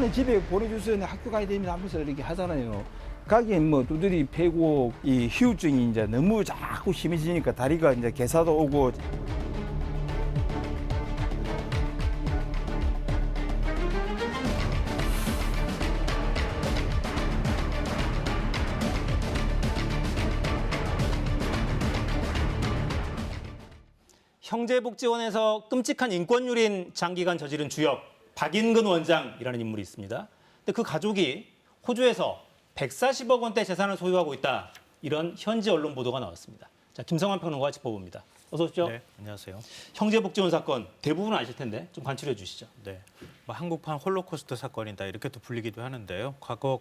나는 집에 보내주세요. 나 학교 가야 됩니다. 하면서 이렇게 하잖아요. 가긴 뭐 두드리 패고 이 희우증이 이제 너무 자꾸 심해지니까 다리가 이제 괴사도 오고. 형제복지원에서 끔찍한 인권유린 장기간 저지른 주역 박인근 원장이라는 인물이 있습니다. 근데 그 가족이 호주에서 140억 원대 재산을 소유하고 있다. 이런 현지 언론 보도가 나왔습니다. 자, 김성환 평론가가 짚어봅니다. 어서 오십시오. 네, 안녕하세요. 형제복지원 사건 대부분 아실 텐데 좀 관찰해 주시죠. 네, 한국판 홀로코스트 사건이다 이렇게 또 불리기도 하는데요. 과거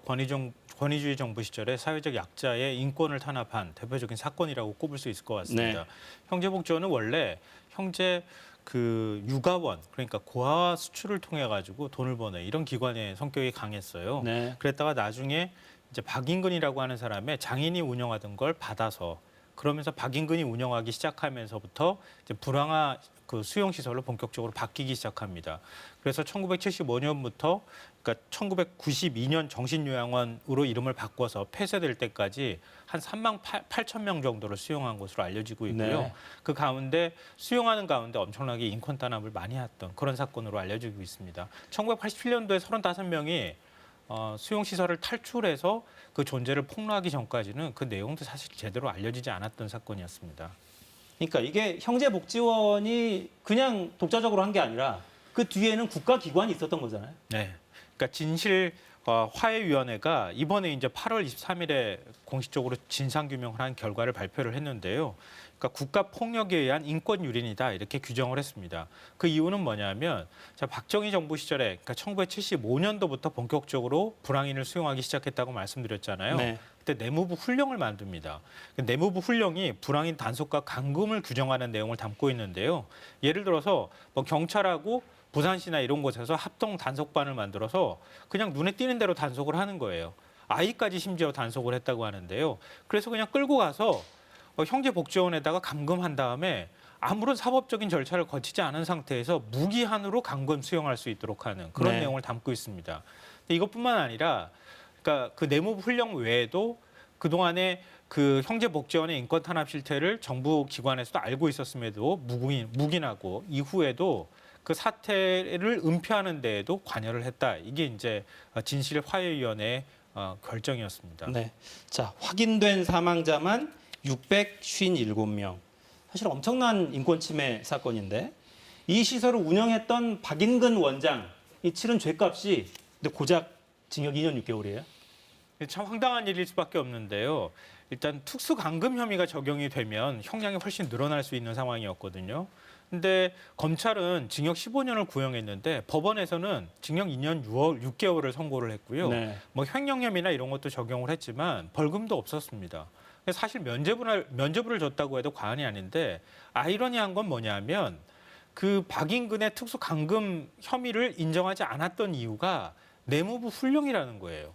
권위주의 정부 시절에 사회적 약자의 인권을 탄압한 대표적인 사건이라고 꼽을 수 있을 것 같습니다. 네. 형제복지원은 원래 형제 육아원, 그러니까 고아와 수출을 통해 가지고 돈을 버는 이런 기관의 성격이 강했어요. 네. 그랬다가 나중에 이제 박인근이라고 하는 사람의 장인이 운영하던 걸 받아서 그러면서 박인근이 운영하기 시작하면서부터 이제 불황화 수용 시설로 본격적으로 바뀌기 시작합니다. 그래서 1975년부터 그러니까 1992년 정신요양원으로 이름을 바꿔서 폐쇄될 때까지 한 3만 8천 명 정도를 수용한 것으로 알려지고 있고요. 네. 그 가운데 수용하는 가운데 엄청나게 인권 탄압을 많이 했던 그런 사건으로 알려지고 있습니다. 1987년도에 35명이 수용시설을 탈출해서 그 존재를 폭로하기 전까지는 그 내용도 사실 제대로 알려지지 않았던 사건이었습니다. 그러니까 이게 형제복지원이 그냥 독자적으로 한 게 아니라 그 뒤에는 국가기관이 있었던 거잖아요. 네. 그러니까 진실 화해위원회가 이번에 이제 8월 23일에 공식적으로 진상규명을 한 결과를 발표를 했는데요. 그러니까 국가폭력에 의한 인권 유린이다 이렇게 규정을 했습니다. 그 이유는 뭐냐면 박정희 정부 시절에 그러니까 1975년도부터 본격적으로 불황인을 수용하기 시작했다고 말씀드렸잖아요. 네. 그때 내무부 훈령을 만듭니다. 내무부 훈령이 불황인 단속과 감금을 규정하는 내용을 담고 있는데요. 예를 들어서 뭐 경찰하고 부산시나 이런 곳에서 합동 단속반을 만들어서 그냥 눈에 띄는 대로 단속을 하는 거예요. 아이까지 심지어 단속을 했다고 하는데요. 그래서 그냥 끌고 가서 형제복지원에다가 감금한 다음에 아무런 사법적인 절차를 거치지 않은 상태에서 무기한으로 감금 수용할 수 있도록 하는 그런 네. 내용을 담고 있습니다. 근데 이것뿐만 아니라 그러니까 그 내무부 훈령 외에도 그동안에 그 형제복지원의 인권 탄압 실태를 정부 기관에서도 알고 있었음에도 묵인하고 이후에도 그 사태를 은폐하는 데에도 관여를 했다. 이게 이제 진실화해위원회의 결정이었습니다. 네. 자, 확인된 사망자만 657명. 사실 엄청난 인권 침해 사건인데 이 시설을 운영했던 박인근 원장이 치른 죄값이 근데 고작 징역 2년 6개월이에요. 참 황당한 일일 수밖에 없는데요. 일단 특수감금 혐의가 적용이 되면 형량이 훨씬 늘어날 수 있는 상황이었거든요. 근데 검찰은 징역 15년을 구형했는데 법원에서는 징역 2년 6개월을 선고를 했고요. 네. 뭐 횡령 혐의나 이런 것도 적용을 했지만 벌금도 없었습니다. 사실 면죄부를 줬다고 해도 과언이 아닌데 아이러니한 건 뭐냐면 그 박인근의 특수감금 혐의를 인정하지 않았던 이유가 내무부 훈령이라는 거예요.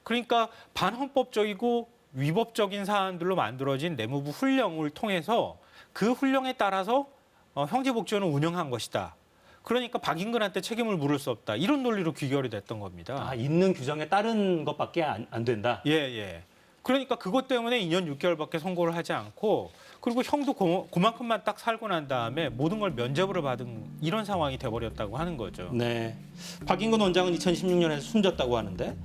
그러니까 반헌법적이고 위법적인 사안들로 만들어진 내무부 훈령을 통해서 그 훈령에 따라서 형제복지원을 운영한 것이다. 그러니까 박인근한테 책임을 물을 수 없다. 이런 논리로 귀결이 됐던 겁니다. 아, 있는 규정에 따른 것밖에 안 된다. 예. 그러니까 그것 때문에 2년 6개월밖에 선고를 하지 않고 그리고 형도 그만큼만 딱 살고 난 다음에 모든 걸 면죄부를 받은 이런 상황이 돼버렸다고 하는 거죠. 네. 박인근 원장은 2016년에 숨졌다고 하는데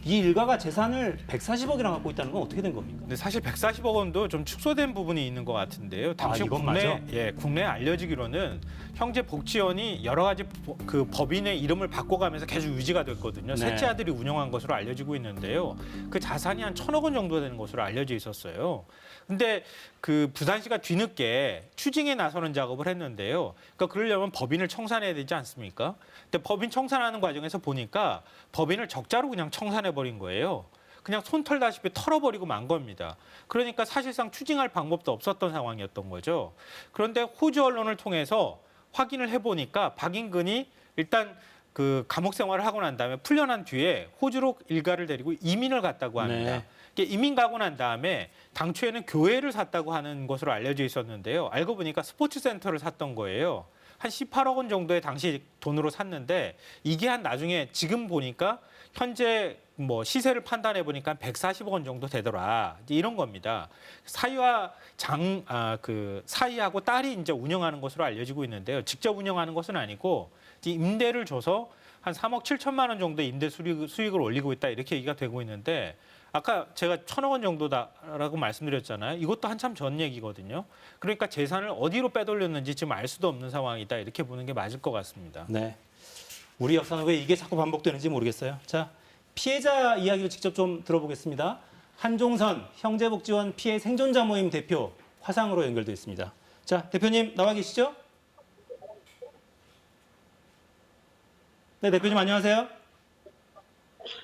이 일가가 재산을 140억이나 갖고 있다는 건 어떻게 된 겁니까? 근데 사실 140억 원도 좀 축소된 부분이 있는 것 같은데요. 당시 이건 맞아? 국내에 알려지기로는 형제복지원이 여러 가지 그 법인의 이름을 바꿔가면서 계속 유지가 됐거든요. 네. 셋째 아들이 운영한 것으로 알려지고 있는데요. 그 자산이 한 1,000억 원 정도 되는 것으로 알려져 있었어요. 근데 그 부산시가 뒤늦게 추징에 나서는 작업을 했는데요. 그러니까 그러려면 법인을 청산해야 되지 않습니까? 근데 법인 청산하는 과정에서 보니까 법인을 적자로 그냥 청산해버린 거예요. 그냥 손 털다시피 털어버리고 만 겁니다. 그러니까 사실상 추징할 방법도 없었던 상황이었던 거죠. 그런데 호주 언론을 통해서 확인을 해보니까 박인근이 일단 그 감옥 생활을 하고 난 다음에 풀려난 뒤에 호주로 일가를 데리고 이민을 갔다고 합니다. 네. 이민 가고 난 다음에 당초에는 교회를 샀다고 하는 것으로 알려져 있었는데요. 알고 보니까 스포츠 센터를 샀던 거예요. 한 18억 원 정도의 당시 돈으로 샀는데 이게 한 나중에 지금 보니까 현재 뭐 시세를 판단해 보니까 140억 원 정도 되더라. 이제 이런 겁니다. 사위와 그 사위하고 딸이 이제 운영하는 것으로 알려지고 있는데요. 직접 운영하는 것은 아니고 임대를 줘서 한 3억 7천만 원 정도 임대 수익을 올리고 있다 이렇게 얘기가 되고 있는데 아까 제가 1,000억 원 정도다라고 말씀드렸잖아요. 이것도 한참 전 얘기거든요. 그러니까 재산을 어디로 빼돌렸는지 지금 알 수도 없는 상황이다 이렇게 보는 게 맞을 것 같습니다. 네. 우리 역사는 왜 이게 자꾸 반복되는지 모르겠어요. 자, 피해자 이야기를 직접 좀 들어보겠습니다. 한종선 형제복지원 피해 생존자 모임 대표 화상으로 연결돼 있습니다. 자, 대표님 나와 계시죠? 네, 대표님 안녕하세요.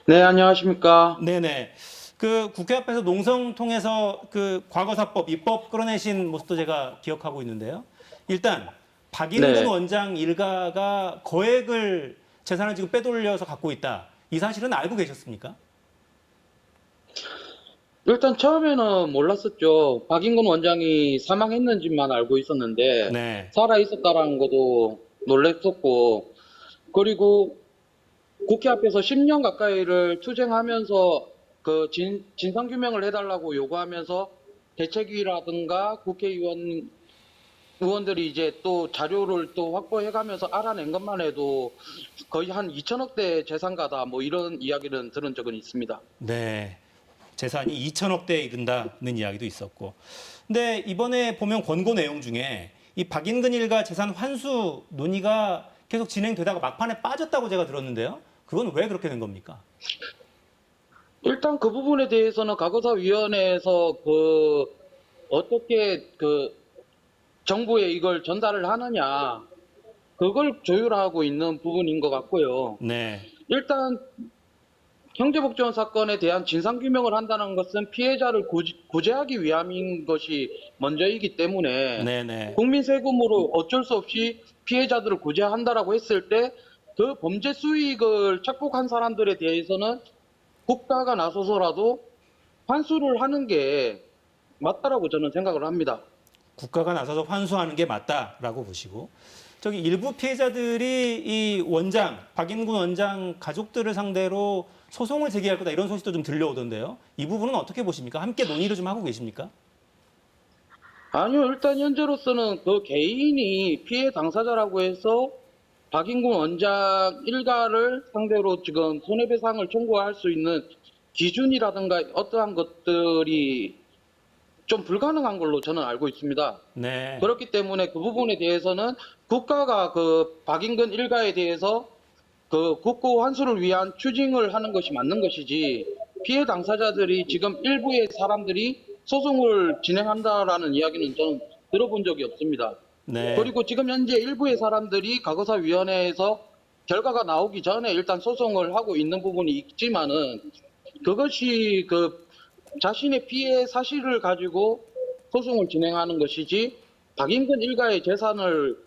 네, 안녕하십니까. 네네. 그 국회 앞에서 농성 통해서 그 과거사법 입법 끌어내신 모습도 제가 기억하고 있는데요. 일단 박인근 네. 원장 일가가 거액을 재산을 지금 빼돌려서 갖고 있다. 이 사실은 알고 계셨습니까? 일단 처음에는 몰랐었죠. 박인근 원장이 사망했는지만 알고 있었는데 네. 살아 있었다라는 것도 놀랬었고, 그리고 국회 앞에서 10년 가까이를 투쟁하면서 그 진상규명을 해달라고 요구하면서 대책위라든가 의원들이 이제 또 자료를 또 확보해가면서 알아낸 것만 해도 거의 한 2천억대 재산가다 뭐 이런 이야기를 들은 적은 있습니다. 네. 재산이 2천억대에 이른다는 이야기도 있었고. 근데 이번에 보면 권고 내용 중에 이 박인근 일가 재산 환수 논의가 계속 진행되다가 막판에 빠졌다고 제가 들었는데요. 그건 왜 그렇게 된 겁니까? 일단 그 부분에 대해서는 과거사위원회에서 어떻게 정부에 이걸 전달을 하느냐, 그걸 조율하고 있는 부분인 것 같고요. 네. 일단 형제복지원 사건에 대한 진상규명을 한다는 것은 피해자를 구제하기 위함인 것이 먼저이기 때문에 네네. 국민 세금으로 어쩔 수 없이 피해자들을 구제한다라고 했을 때 그 범죄 수익을 착복한 사람들에 대해서는 국가가 나서서라도 환수를 하는 게 맞다라고 저는 생각을 합니다. 국가가 나서서 환수하는 게 맞다라고 보시고, 저기 일부 피해자들이 이 원장, 박인근 원장 가족들을 상대로 소송을 제기할 거다 이런 소식도 좀 들려오던데요. 이 부분은 어떻게 보십니까? 함께 논의를 좀 하고 계십니까? 아니요, 일단 현재로서는 그 개인이 피해 당사자라고 해서 박인근 원장 일가를 상대로 지금 손해배상을 청구할 수 있는 기준이라든가 어떠한 것들이 좀 불가능한 걸로 저는 알고 있습니다. 네. 그렇기 때문에 그 부분에 대해서는 국가가 그 박인근 일가에 대해서 그 국고 환수를 위한 추징을 하는 것이 맞는 것이지, 피해 당사자들이 지금 일부의 사람들이 소송을 진행한다라는 이야기는 저는 들어본 적이 없습니다. 네. 그리고 지금 현재 일부의 사람들이 과거사위원회에서 결과가 나오기 전에 일단 소송을 하고 있는 부분이 있지만은 그것이 그 자신의 피해 사실을 가지고 소송을 진행하는 것이지, 박인근 일가의 재산을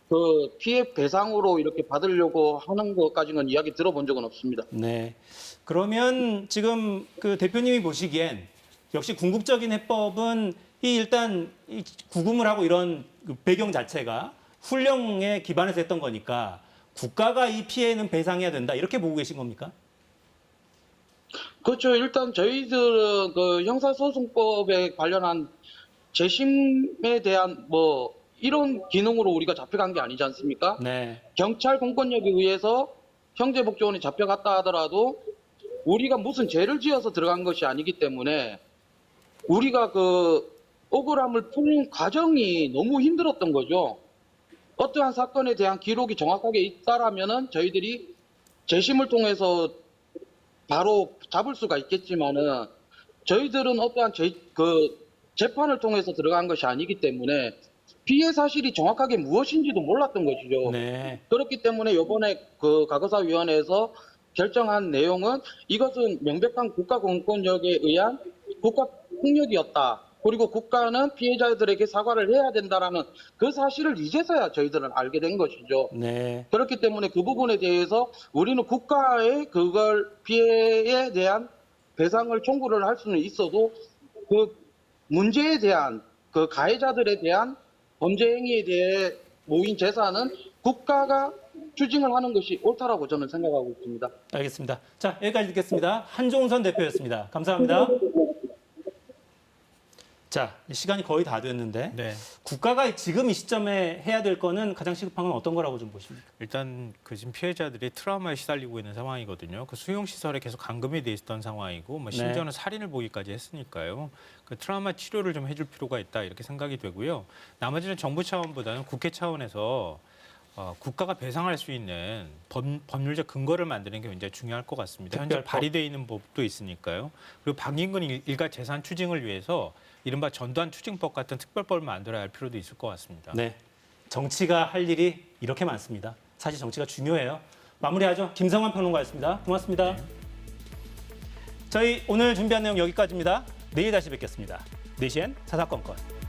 그 피해 배상으로 이렇게 받으려고 하는 것까지는 이야기 들어본 적은 없습니다. 네. 그러면 지금 그 대표님이 보시기엔 역시 궁극적인 해법은 이 일단 이 구금을 하고 이런 그 배경 자체가 훈령에 기반해서 했던 거니까 국가가 이 피해는 배상해야 된다 이렇게 보고 계신 겁니까? 그렇죠. 일단 저희들은 그 형사소송법에 관련한 재심에 대한 뭐 이런 기능으로 우리가 잡혀간 게 아니지 않습니까? 네. 경찰 공권력에 의해서 형제복지원이 잡혀갔다 하더라도 우리가 무슨 죄를 지어서 들어간 것이 아니기 때문에 우리가 그 억울함을 푸는 과정이 너무 힘들었던 거죠. 어떠한 사건에 대한 기록이 정확하게 있다라면은 저희들이 재심을 통해서 바로 잡을 수가 있겠지만은 저희들은 어떠한 재판을 통해서 들어간 것이 아니기 때문에 피해 사실이 정확하게 무엇인지도 몰랐던 것이죠. 네. 그렇기 때문에 이번에 그 과거사위원회에서 결정한 내용은 이것은 명백한 국가 공권력에 의한 국가 폭력이었다. 그리고 국가는 피해자들에게 사과를 해야 된다라는 그 사실을 이제서야 저희들은 알게 된 것이죠. 네. 그렇기 때문에 그 부분에 대해서 우리는 국가에 그걸 피해에 대한 배상을 청구를 할 수는 있어도 그 문제에 대한 그 가해자들에 대한 범죄 행위에 대해 모인 재산은 국가가 추징을 하는 것이 옳다라고 저는 생각하고 있습니다. 알겠습니다. 자, 여기까지 듣겠습니다. 한종선 대표였습니다. 감사합니다. 자, 시간이 거의 다 됐는데 네. 국가가 지금 이 시점에 해야 될 거는 가장 시급한 건 어떤 거라고 좀 보십니까? 일단 그 지금 피해자들이 트라우마에 시달리고 있는 상황이거든요. 그 수용 시설에 계속 감금이 돼 있었던 상황이고, 뭐 심지어는 살인을 보기까지 했으니까요. 그 트라우마 치료를 좀 해줄 필요가 있다 이렇게 생각이 되고요. 나머지는 정부 차원보다는 국회 차원에서 국가가 배상할 수 있는 법률적 근거를 만드는 게 굉장히 중요할 것 같습니다. 현재 특별법. 발의되어 있는 법도 있으니까요. 그리고 박인근 일가 재산 추징을 위해서 이른바 전두환 추징법 같은 특별법을 만들어야 할 필요도 있을 것 같습니다. 네, 정치가 할 일이 이렇게 많습니다. 사실 정치가 중요해요. 마무리하죠. 김성환 평론가였습니다. 고맙습니다. 저희 오늘 준비한 내용 여기까지입니다. 내일 다시 뵙겠습니다. 4시엔 사사건건.